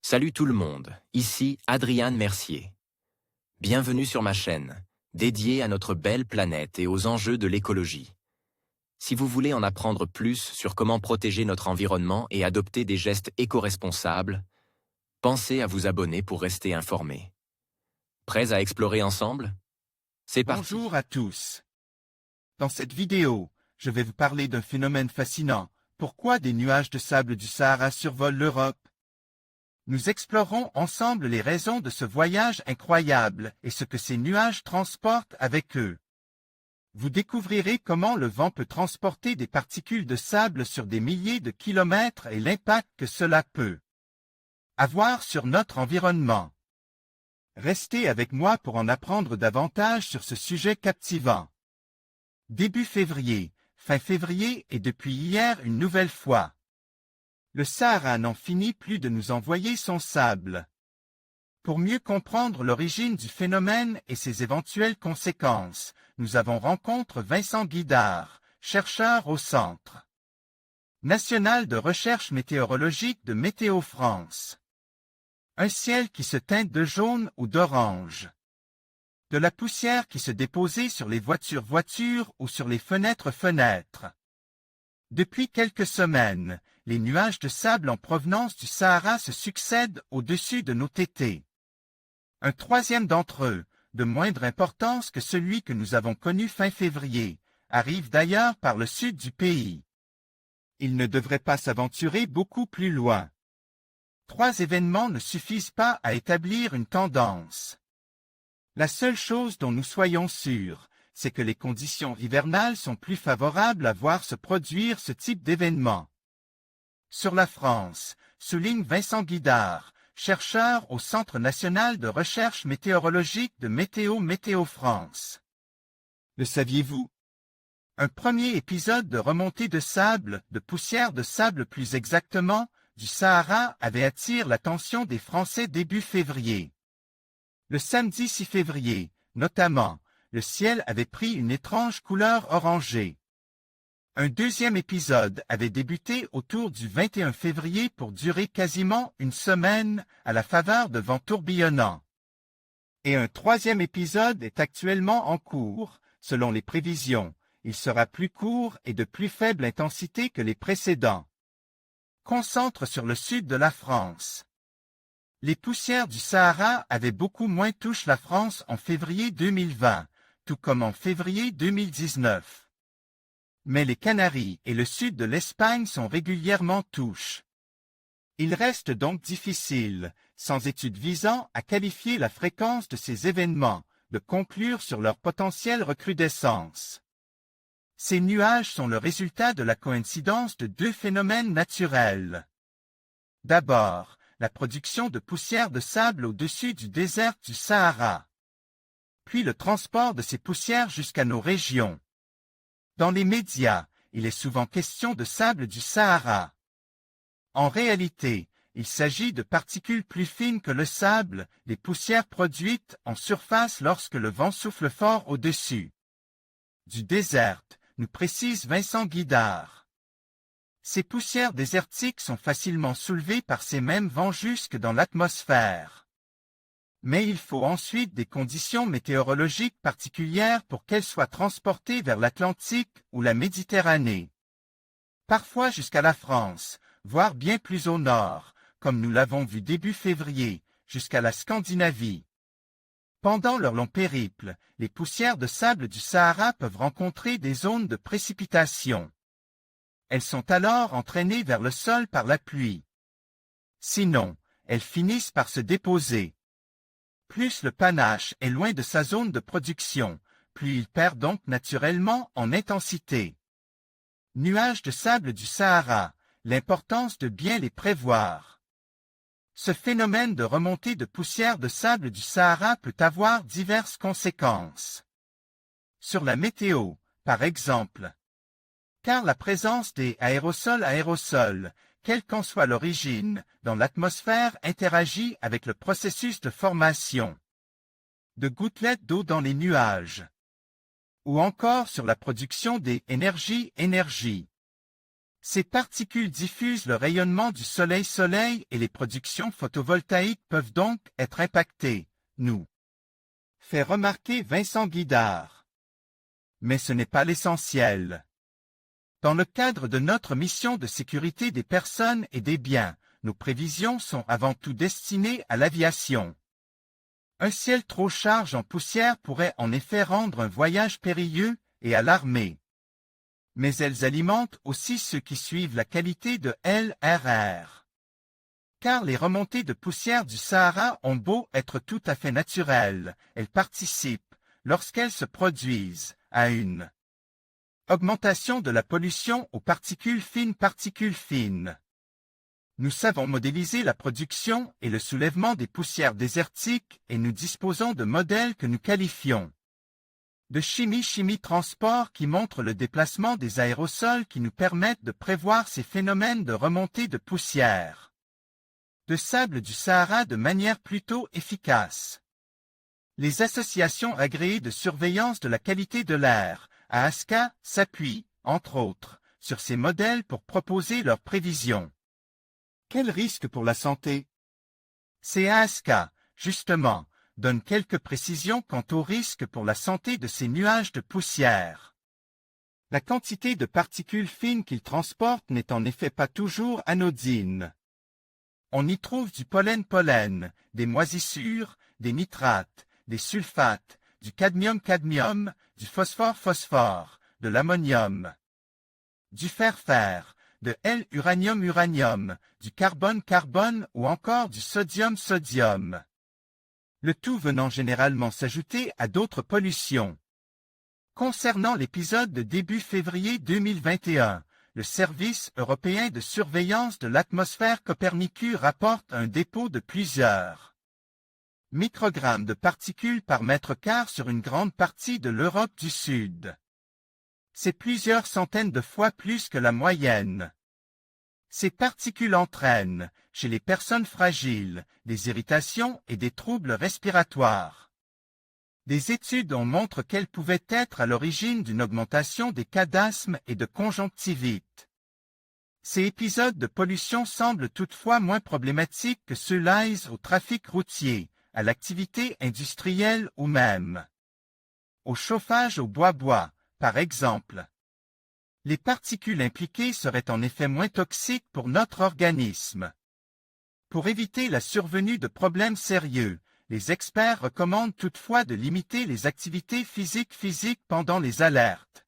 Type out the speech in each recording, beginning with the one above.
Salut tout le monde, ici Adrian Mercier. Bienvenue sur ma chaîne, dédiée à notre belle planète et aux enjeux de l'écologie. Si vous voulez en apprendre plus sur comment protéger notre environnement et adopter des gestes éco-responsables, pensez à vous abonner pour rester informé. Prêts à explorer ensemble? C'est parti. Bonjour à tous. Dans cette vidéo, je vais vous parler d'un phénomène fascinant. Pourquoi des nuages de sable du Sahara survolent l'Europe? Nous explorerons ensemble les raisons de ce voyage incroyable et ce que ces nuages transportent avec eux. Vous découvrirez comment le vent peut transporter des particules de sable sur des milliers de kilomètres et l'impact que cela peut avoir sur notre environnement. Restez avec moi pour en apprendre davantage sur ce sujet captivant. Début février, fin février et depuis hier une nouvelle fois. Le Sahara n'en finit plus de nous envoyer son sable. Pour mieux comprendre l'origine du phénomène et ses éventuelles conséquences, nous avons rencontré Vincent Guidard, chercheur au Centre national de recherche météorologique de Météo France. Un ciel qui se teinte de jaune ou d'orange. De la poussière qui se déposait sur les voitures ou sur les fenêtres. Depuis quelques semaines, les nuages de sable en provenance du Sahara se succèdent au-dessus de nos tétés. Un troisième d'entre eux, de moindre importance que celui que nous avons connu fin février, arrive d'ailleurs par le sud du pays. Il ne devrait pas s'aventurer beaucoup plus loin. 3 événements ne suffisent pas à établir une tendance. La seule chose dont nous soyons sûrs, c'est que les conditions hivernales sont plus favorables à voir se produire ce type d'événement. Sur la France, souligne Vincent Guidard, chercheur au Centre national de recherche météorologique de Météo France. Le saviez-vous? Un premier épisode de remontée de sable, de poussière de sable plus exactement, du Sahara avait attiré l'attention des Français début février. Le samedi 6 février, notamment, le ciel avait pris une étrange couleur orangée. Un deuxième épisode avait débuté autour du 21 février pour durer quasiment une semaine à la faveur de vents tourbillonnants. Et un troisième épisode est actuellement en cours, selon les prévisions. Il sera plus court et de plus faible intensité que les précédents. Concentre sur le sud de la France. Les poussières du Sahara avaient beaucoup moins touché la France en février 2020, tout comme en février 2019. Mais les Canaries et le sud de l'Espagne sont régulièrement touchés. Il reste donc difficile, sans études visant à qualifier la fréquence de ces événements, de conclure sur leur potentielle recrudescence. Ces nuages sont le résultat de la coïncidence de 2 phénomènes naturels. D'abord, la production de poussière de sable au-dessus du désert du Sahara. Puis le transport de ces poussières jusqu'à nos régions. Dans les médias, il est souvent question de sable du Sahara. En réalité, il s'agit de particules plus fines que le sable, des poussières produites en surface lorsque le vent souffle fort au-dessus du désert, nous précise Vincent Guidard. Ces poussières désertiques sont facilement soulevées par ces mêmes vents jusque dans l'atmosphère. Mais il faut ensuite des conditions météorologiques particulières pour qu'elles soient transportées vers l'Atlantique ou la Méditerranée. Parfois jusqu'à la France, voire bien plus au nord, comme nous l'avons vu début février, jusqu'à la Scandinavie. Pendant leur long périple, les poussières de sable du Sahara peuvent rencontrer des zones de précipitation. Elles sont alors entraînées vers le sol par la pluie. Sinon, elles finissent par se déposer. Plus le panache est loin de sa zone de production, plus il perd donc naturellement en intensité. Nuages de sable du Sahara, l'importance de bien les prévoir. Ce phénomène de remontée de poussière de sable du Sahara peut avoir diverses conséquences. Sur la météo, par exemple. Car la présence des aérosols, quelle qu'en soit l'origine, dans l'atmosphère interagit avec le processus de formation de gouttelettes d'eau dans les nuages. Ou encore sur la production des énergies. Ces particules diffusent le rayonnement du soleil et les productions photovoltaïques peuvent donc être impactées, nous fait remarquer Vincent Guidard. Mais ce n'est pas l'essentiel. Dans le cadre de notre mission de sécurité des personnes et des biens, nos prévisions sont avant tout destinées à l'aviation. Un ciel trop charge en poussière pourrait en effet rendre un voyage périlleux et à l'armée. Mais elles alimentent aussi ceux qui suivent la qualité de l'RR. Car les remontées de poussière du Sahara ont beau être tout à fait naturelles, elles participent, lorsqu'elles se produisent, à une augmentation de la pollution aux particules fines. Nous savons modéliser la production et le soulèvement des poussières désertiques et nous disposons de modèles que nous qualifions de chimie transport qui montrent le déplacement des aérosols qui nous permettent de prévoir ces phénomènes de remontée de poussière de sable du Sahara de manière plutôt efficace. Les associations agréées de surveillance de la qualité de l'air, AASQA, s'appuient, entre autres, sur ces modèles pour proposer leurs prévisions. Quel risque pour la santé? Ces AASQA, justement, donnent quelques précisions quant au risque pour la santé de ces nuages de poussière. La quantité de particules fines qu'ils transportent n'est en effet pas toujours anodine. On y trouve du pollen, des moisissures, des nitrates, des sulfates, du cadmium, du phosphore, de l'ammonium, du fer, de l'uranium, du carbone ou encore du sodium. Le tout venant généralement s'ajouter à d'autres pollutions. Concernant l'épisode de début février 2021, le Service européen de surveillance de l'atmosphère Copernicus rapporte un dépôt de plusieurs microgrammes de particules par mètre carré sur une grande partie de l'Europe du Sud. C'est plusieurs centaines de fois plus que la moyenne. Ces particules entraînent, chez les personnes fragiles, des irritations et des troubles respiratoires. Des études ont montré qu'elles pouvaient être à l'origine d'une augmentation des cas d'asthme et de conjonctivite. Ces épisodes de pollution semblent toutefois moins problématiques que ceux liés au trafic routier, à l'activité industrielle ou même au chauffage au bois, par exemple. Les particules impliquées seraient en effet moins toxiques pour notre organisme. Pour éviter la survenue de problèmes sérieux, les experts recommandent toutefois de limiter les activités physiques pendant les alertes.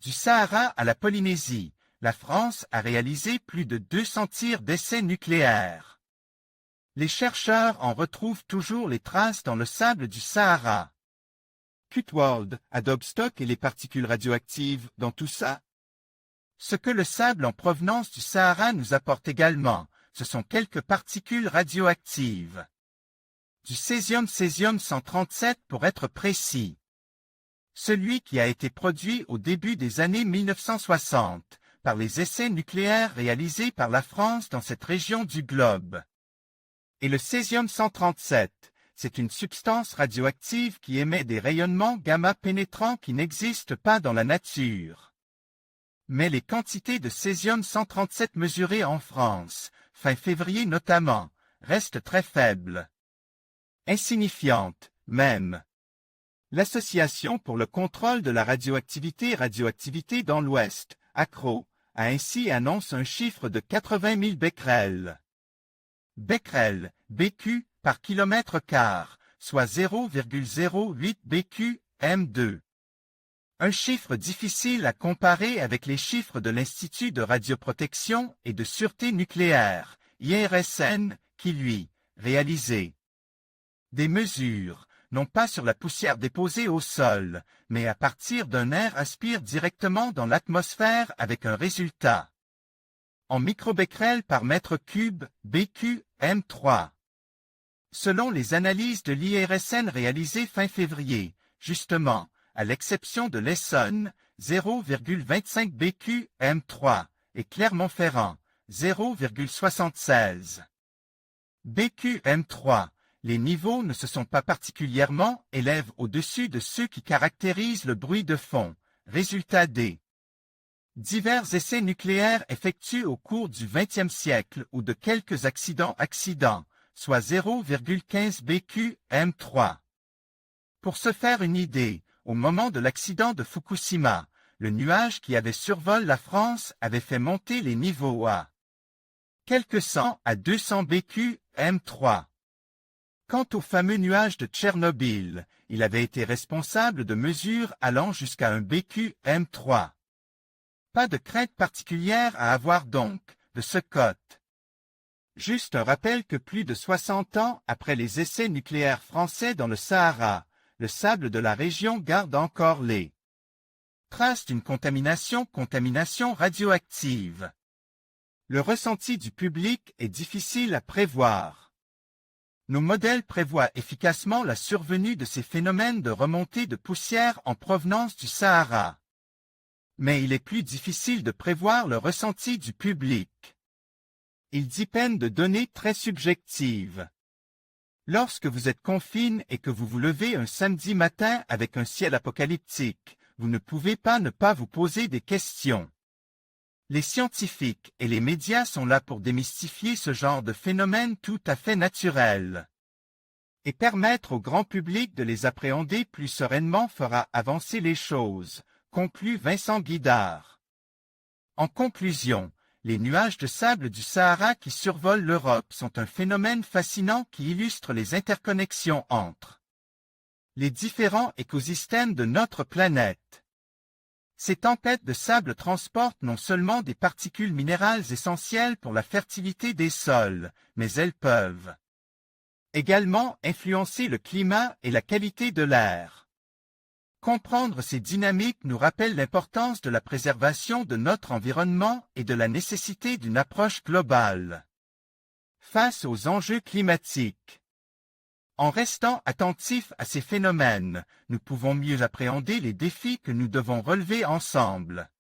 Du Sahara à la Polynésie, la France a réalisé plus de 200 tirs d'essais nucléaires. Les chercheurs en retrouvent toujours les traces dans le sable du Sahara. Cutworld, Adobe Stock et les particules radioactives dans tout ça? Ce que le sable en provenance du Sahara nous apporte également, ce sont quelques particules radioactives. Du césium-137 pour être précis. Celui qui a été produit au début des années 1960 par les essais nucléaires réalisés par la France dans cette région du globe. Et le césium-137, c'est une substance radioactive qui émet des rayonnements gamma pénétrants qui n'existent pas dans la nature. Mais les quantités de césium-137 mesurées en France, fin février notamment, restent très faibles. Insignifiantes, même. L'Association pour le contrôle de la radioactivité dans l'Ouest, ACRO, a ainsi annoncé un chiffre de 80 000 becquerels. Becquerel, BQ, par kilomètre quart, soit 0,08 BQ, M2. Un chiffre difficile à comparer avec les chiffres de l'Institut de radioprotection et de sûreté nucléaire, IRSN, qui lui, réalisait des mesures, non pas sur la poussière déposée au sol, mais à partir d'un air aspire directement dans l'atmosphère avec un résultat en microbecquerel par mètre cube, BQ, M3. Selon les analyses de l'IRSN réalisées fin février, justement, à l'exception de l'Essonne, 0,25 BQ, M3, et Clermont-Ferrand, 0,76 BQ, M3, les niveaux ne se sont pas particulièrement élevés au-dessus de ceux qui caractérisent le bruit de fond, résultat D. Divers essais nucléaires effectués au cours du XXe siècle ou de quelques accidents, soit 0,15 BQM3. Pour se faire une idée, au moment de l'accident de Fukushima, le nuage qui avait survolé la France avait fait monter les niveaux à quelques 100 à 200 BQM3. Quant au fameux nuage de Tchernobyl, il avait été responsable de mesures allant jusqu'à un BQM3. Pas de crainte particulière à avoir donc, de ce côté. Juste un rappel que plus de 60 ans après les essais nucléaires français dans le Sahara, le sable de la région garde encore les traces d'une contamination radioactive. Le ressenti du public est difficile à prévoir. Nos modèles prévoient efficacement la survenue de ces phénomènes de remontée de poussière en provenance du Sahara. Mais il est plus difficile de prévoir le ressenti du public. Il dépend de données très subjectives. Lorsque vous êtes confiné et que vous vous levez un samedi matin avec un ciel apocalyptique, vous ne pouvez pas ne pas vous poser des questions. Les scientifiques et les médias sont là pour démystifier ce genre de phénomène tout à fait naturel. Et permettre au grand public de les appréhender plus sereinement fera avancer les choses, conclut Vincent Guidard. En conclusion, les nuages de sable du Sahara qui survolent l'Europe sont un phénomène fascinant qui illustre les interconnexions entre les différents écosystèmes de notre planète. Ces tempêtes de sable transportent non seulement des particules minérales essentielles pour la fertilité des sols, mais elles peuvent également influencer le climat et la qualité de l'air. Comprendre ces dynamiques nous rappelle l'importance de la préservation de notre environnement et de la nécessité d'une approche globale face aux enjeux climatiques. En restant attentifs à ces phénomènes, nous pouvons mieux appréhender les défis que nous devons relever ensemble.